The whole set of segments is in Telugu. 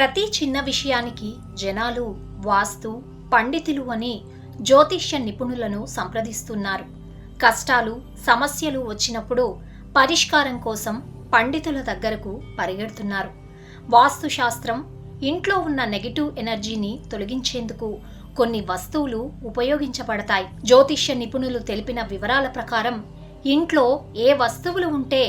ప్రతి చిన్న విషయానికి జనాలు వాస్తు పండితులు అని జ్యోతిష్య నిపుణులను సంప్రదిస్తున్నారు. కష్టాలు సమస్యలు వచ్చినప్పుడు పరిష్కారం కోసం పండితుల దగ్గరకు పరిగెడుతున్నారు. వాస్తుశాస్త్రం ఇంట్లో ఉన్న నెగటివ్ ఎనర్జీని తొలగించేందుకు కొన్ని వస్తువులు ఉపయోగించబడతాయి. జ్యోతిష్య నిపుణులు తెలిపిన వివరాల ప్రకారం ఇంట్లో ఏ వస్తువులు ఉంటే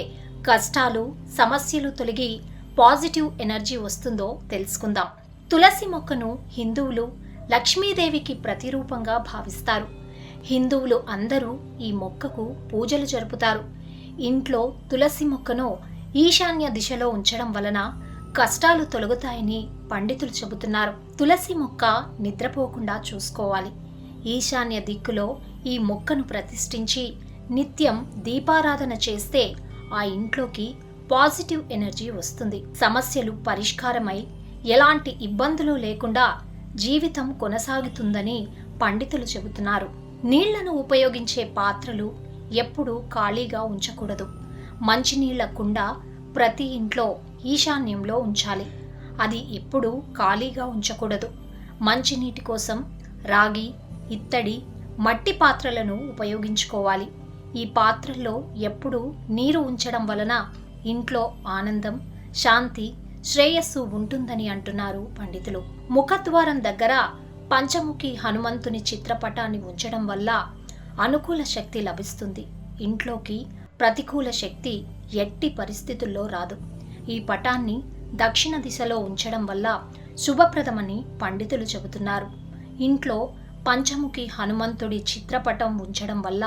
కష్టాలు సమస్యలు తొలగి పాజిటివ్ ఎనర్జీ వస్తుందో తెలుసుకుందాం. తులసి మొక్కను హిందువులు లక్ష్మీదేవికి ప్రతిరూపంగా భావిస్తారు. హిందువులు అందరూ ఈ మొక్కకు పూజలు జరుపుతారు. ఇంట్లో తులసి మొక్కను ఈశాన్య దిశలో ఉంచడం వలన కష్టాలు తొలగుతాయని పండితులు చెబుతున్నారు. తులసి మొక్క నిద్రపోకుండా చూసుకోవాలి. ఈశాన్య దిక్కులో ఈ మొక్కను ప్రతిష్ఠించి నిత్యం దీపారాధన చేస్తే ఆ ఇంట్లోకి పాజిటివ్ ఎనర్జీ వస్తుంది. సమస్యలు పరిష్కారమై ఎలాంటి ఇబ్బందులు లేకుండా జీవితం కొనసాగుతుందని పండితులు చెబుతున్నారు. నీళ్లను ఉపయోగించే పాత్రలు ఎప్పుడూ ఖాళీగా ఉంచకూడదు. మంచినీళ్ల కుండ ప్రతి ఇంట్లో ఈశాన్యంలో ఉంచాలి. అది ఎప్పుడూ ఖాళీగా ఉంచకూడదు. మంచినీటి కోసం రాగి, ఇత్తడి, మట్టి పాత్రలను ఉపయోగించుకోవాలి. ఈ పాత్రల్లో ఎప్పుడూ నీరు ఉంచడం వలన ఇంట్లో ఆనందం, శాంతి, శ్రేయస్సు ఉంటుందని అంటున్నారు పండితులు. ముఖద్వారం దగ్గర పంచముఖి హనుమంతుని చిత్రపటాన్ని ఉంచడం వల్ల అనుకూల శక్తి లభిస్తుంది. ఇంట్లోకి ప్రతికూల శక్తి ఎట్టి పరిస్థితుల్లో రాదు. ఈ పటాన్ని దక్షిణ దిశలో ఉంచడం వల్ల శుభప్రదమని పండితులు చెబుతున్నారు. ఇంట్లో పంచముఖి హనుమంతుడి చిత్రపటం ఉంచడం వల్ల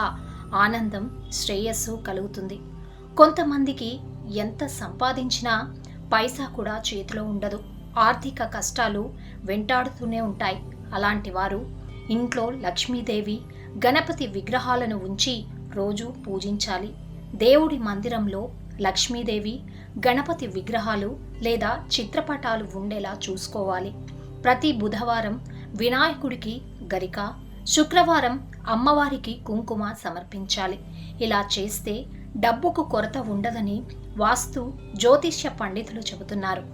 ఆనందం, శ్రేయస్సు కలుగుతుంది. కొంతమందికి ఎంత సంపాదించినా పైసా కూడా చేతిలో ఉండదు. ఆర్థిక కష్టాలు వెంటాడుతూనే ఉంటాయి. అలాంటి వారు ఇంట్లో లక్ష్మీదేవి, గణపతి విగ్రహాలను ఉంచి రోజు పూజించాలి. దేవుడి మందిరంలో లక్ష్మీదేవి, గణపతి విగ్రహాలు లేదా చిత్రపటాలు ఉండేలా చూసుకోవాలి. ప్రతి బుధవారం వినాయకుడికి గరిక, శుక్రవారం అమ్మవారికి కుంకుమ సమర్పించాలి. ఇలా చేస్తే డబ్బుకు కొరత ఉండదని వాస్తు జ్యోతిష్య పండితులు చెబుతున్నారు.